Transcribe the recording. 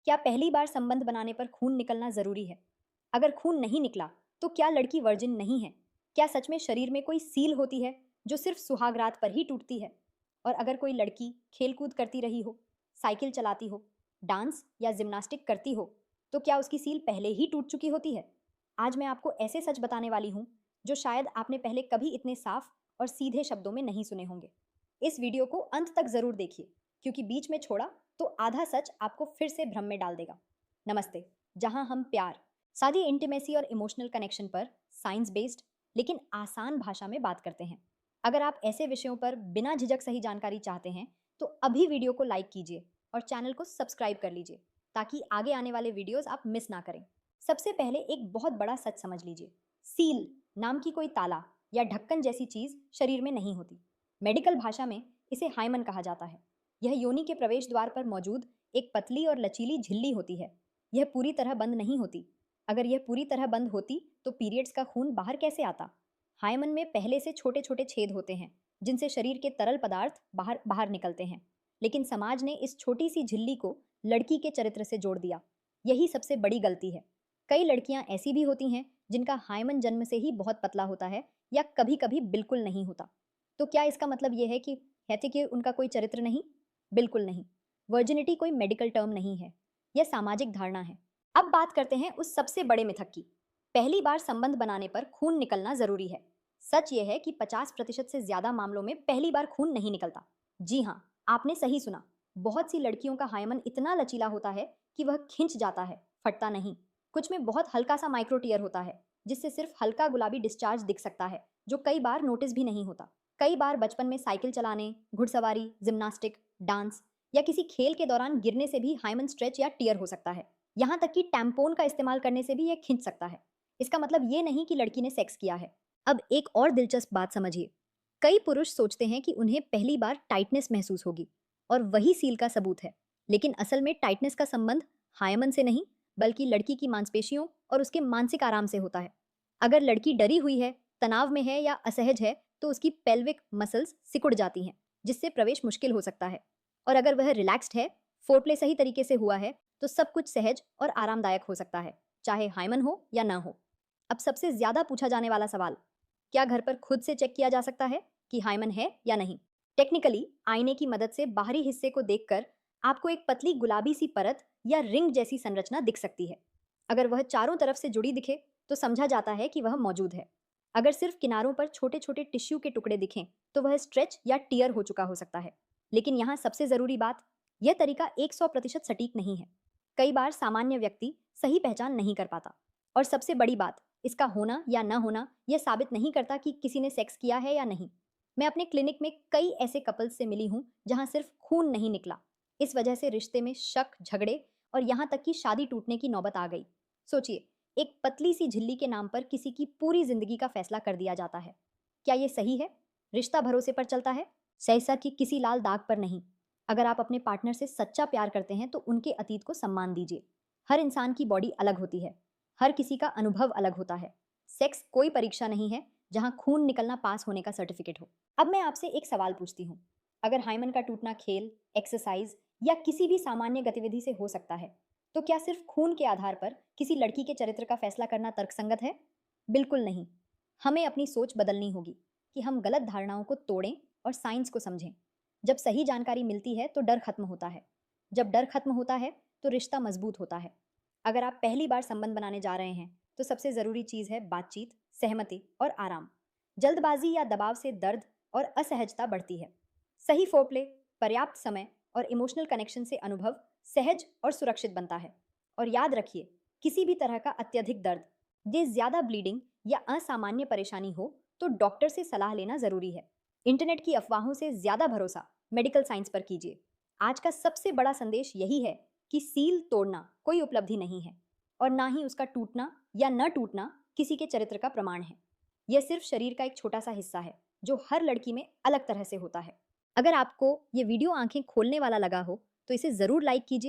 क्या पहली बार संबंध बनाने पर खून निकलना जरूरी है? अगर खून नहीं निकला, तो क्या लड़की वर्जिन नहीं है? क्या सच में शरीर में कोई सील होती है जो सिर्फ सुहागरात पर ही टूटती है? और अगर कोई लड़की खेलकूद करती रही हो, साइकिल चलाती हो, डांस या जिम्नास्टिक करती हो, तो क्या उसकी सील पहले ही टूट चुकी होती है? आज मैं आपको ऐसे सच बताने वाली हूँ जो शायद आपने पहले कभी इतने साफ और सीधे शब्दों में नहीं सुने होंगे। इस वीडियो को अंत तक जरूर देखिए, क्योंकि बीच में छोड़ा तो आधा सच आपको फिर से भ्रम में डाल देगा। नमस्ते, जहां हम प्यार, सादी इंटीमेसी और इमोशनल कनेक्शन पर साइंस बेस्ड लेकिन आसान भाषा में बात करते हैं। अगर आप ऐसे विषयों पर बिना झिझक सही जानकारी चाहते हैं, तो अभी वीडियो को लाइक कीजिए और चैनल को सब्सक्राइब कर लीजिए, ताकि आगे आने वाले वीडियोस आप मिस ना करें। सबसे पहले एक बहुत बड़ा सच समझ लीजिए। सील नाम की कोई ताला या ढक्कन जैसी चीज शरीर में नहीं होती। मेडिकल भाषा में इसे हाइमन कहा जाता है। यह योनि के प्रवेश द्वार पर मौजूद एक पतली और लचीली झिल्ली होती है। यह पूरी तरह बंद नहीं होती। अगर यह पूरी तरह बंद होती तो पीरियड्स का खून बाहर कैसे आता? हाइमन में पहले से छोटे छोटे छेद होते हैं, जिनसे शरीर के तरल पदार्थ बाहर बाहर निकलते हैं। लेकिन समाज ने इस छोटी सी झिल्ली को लड़की के चरित्र से जोड़ दिया। यही सबसे बड़ी गलती है। कई लड़कियां ऐसी भी होती हैं जिनका हाइमन जन्म से ही बहुत पतला होता है या कभी कभी बिल्कुल नहीं होता। तो क्या इसका मतलब यह है कि उनका कोई चरित्र नहीं? बिल्कुल नहीं। वर्जिनिटी कोई मेडिकल टर्म नहीं है, यह सामाजिक धारणा है। अब बात करते हैं उस सबसे बड़े मिथक की। पहली बार संबंध बनाने पर खून निकलना जरूरी है। सच यह है कि 50% से ज्यादा मामलों में पहली बार खून नहीं निकलता। जी हाँ, आपने सही सुना। बहुत सी लड़कियों का हाइमन इतना लचीला होता है कि वह खिंच जाता है, फटता नहीं। कुछ में बहुत हल्का सा माइक्रो टीयर होता है, जिससे सिर्फ हल्का गुलाबी डिस्चार्ज दिख सकता है, जो कई बार नोटिस भी नहीं होता। कई बार बचपन में साइकिल चलाने, घुड़सवारी, जिम्नास्टिक, डांस या किसी खेल के दौरान गिरने से भी हाइमन स्ट्रेच या टीयर हो सकता है। यहाँ तक कि टैम्पोन का इस्तेमाल करने से भी यह खिंच सकता है। इसका मतलब ये नहीं कि लड़की ने सेक्स किया है। अब एक और दिलचस्प बात समझिए। कई पुरुष सोचते हैं कि उन्हें पहली बार टाइटनेस महसूस होगी और वही सील का सबूत है। लेकिन असल में टाइटनेस का संबंध हाइमन से नहीं, बल्कि लड़की की मांसपेशियों और उसके मानसिक आराम से होता है। अगर लड़की डरी हुई है, तनाव में है या असहज है, तो उसकी पेल्विक मसल्स सिकुड़ जाती हैं, जिससे प्रवेश मुश्किल हो सकता है। और अगर वह रिलैक्स्ड है, फोरप्ले सही तरीके से हुआ है, तो सब कुछ सहज और आरामदायक हो सकता है, चाहे हाइमन हो या ना हो। अब सबसे ज्यादा पूछा जाने वाला सवाल, क्या घर पर खुद से चेक किया जा सकता है कि हाइमन है या नहीं? टेक्निकली आईने की मदद से बाहरी हिस्से को देखकर आपको एक पतली गुलाबी सी परत या रिंग जैसी संरचना दिख सकती है। अगर वह चारों तरफ से जुड़ी दिखे, तो समझा जाता है कि वह मौजूद है। अगर सिर्फ किनारों पर छोटे छोटे टिश्यू के टुकड़े दिखें, तो वह स्ट्रेच या टीयर हो चुका हो सकता है। लेकिन यहाँ सबसे जरूरी बात, यह तरीका 100% सटीक नहीं है। कई बार सामान्य व्यक्ति सही पहचान नहीं कर पाता। और सबसे बड़ी बात, इसका होना या न होना यह साबित नहीं करता कि किसी ने सेक्स किया है या नहीं। मैं अपने क्लिनिक में कई ऐसे कपल्स से मिली हूँ जहाँ सिर्फ खून नहीं निकला, इस वजह से रिश्ते में शक, झगड़े और यहाँ तक कि शादी टूटने की नौबत आ गई। सोचिए, एक पतली सी झिल्ली के नाम पर किसी की पूरी जिंदगी का फैसला कर दिया जाता है। क्या ये सही है? रिश्ता भरोसे पर चलता है, सहसा कि किसी लाल दाग पर नहीं। अगर आप अपने पार्टनर से सच्चा प्यार करते हैं, तो उनके अतीत को सम्मान दीजिए। हर इंसान की बॉडी अलग होती है, हर किसी का अनुभव अलग होता है। सेक्स कोई परीक्षा नहीं है जहां खून निकलना पास होने का सर्टिफिकेट हो। अब मैं आपसे एक सवाल पूछती हूँ। अगर हाइमन का टूटना खेल, एक्सरसाइज या किसी भी सामान्य गतिविधि से हो सकता है, तो क्या सिर्फ खून के आधार पर किसी लड़की के चरित्र का फैसला करना तर्कसंगत है? बिल्कुल नहीं। हमें अपनी सोच बदलनी होगी कि हम गलत धारणाओं को तोड़ें और साइंस को समझें। जब सही जानकारी मिलती है तो डर खत्म होता है। जब डर खत्म होता है तो रिश्ता मजबूत होता है। अगर आप पहली बार संबंध बनाने जा रहे हैं, तो सबसे जरूरी चीज है बातचीत, सहमति और आराम। जल्दबाजी या दबाव से दर्द और असहजता बढ़ती है। सही फोरप्ले, पर्याप्त समय और इमोशनल कनेक्शन से अनुभव सहज और सुरक्षित बनता है। और याद रखिए, किसी भी तरह का अत्यधिक दर्द, ये ज्यादा ब्लीडिंग या असामान्य परेशानी हो, तो डॉक्टर से सलाह लेना जरूरी है। इंटरनेट की अफवाहों से ज्यादा भरोसा मेडिकल साइंस पर कीजिए। आज का सबसे बड़ा संदेश यही है कि सील तोड़ना कोई उपलब्धि नहीं है, और ना ही उसका टूटना या न टूटना किसी के चरित्र का प्रमाण है। यह सिर्फ शरीर का एक छोटा सा हिस्सा है, जो हर लड़की में अलग तरह से होता है। अगर आपको ये वीडियो आंखें खोलने वाला लगा हो, तो इसे जरूर लाइक कीजिए।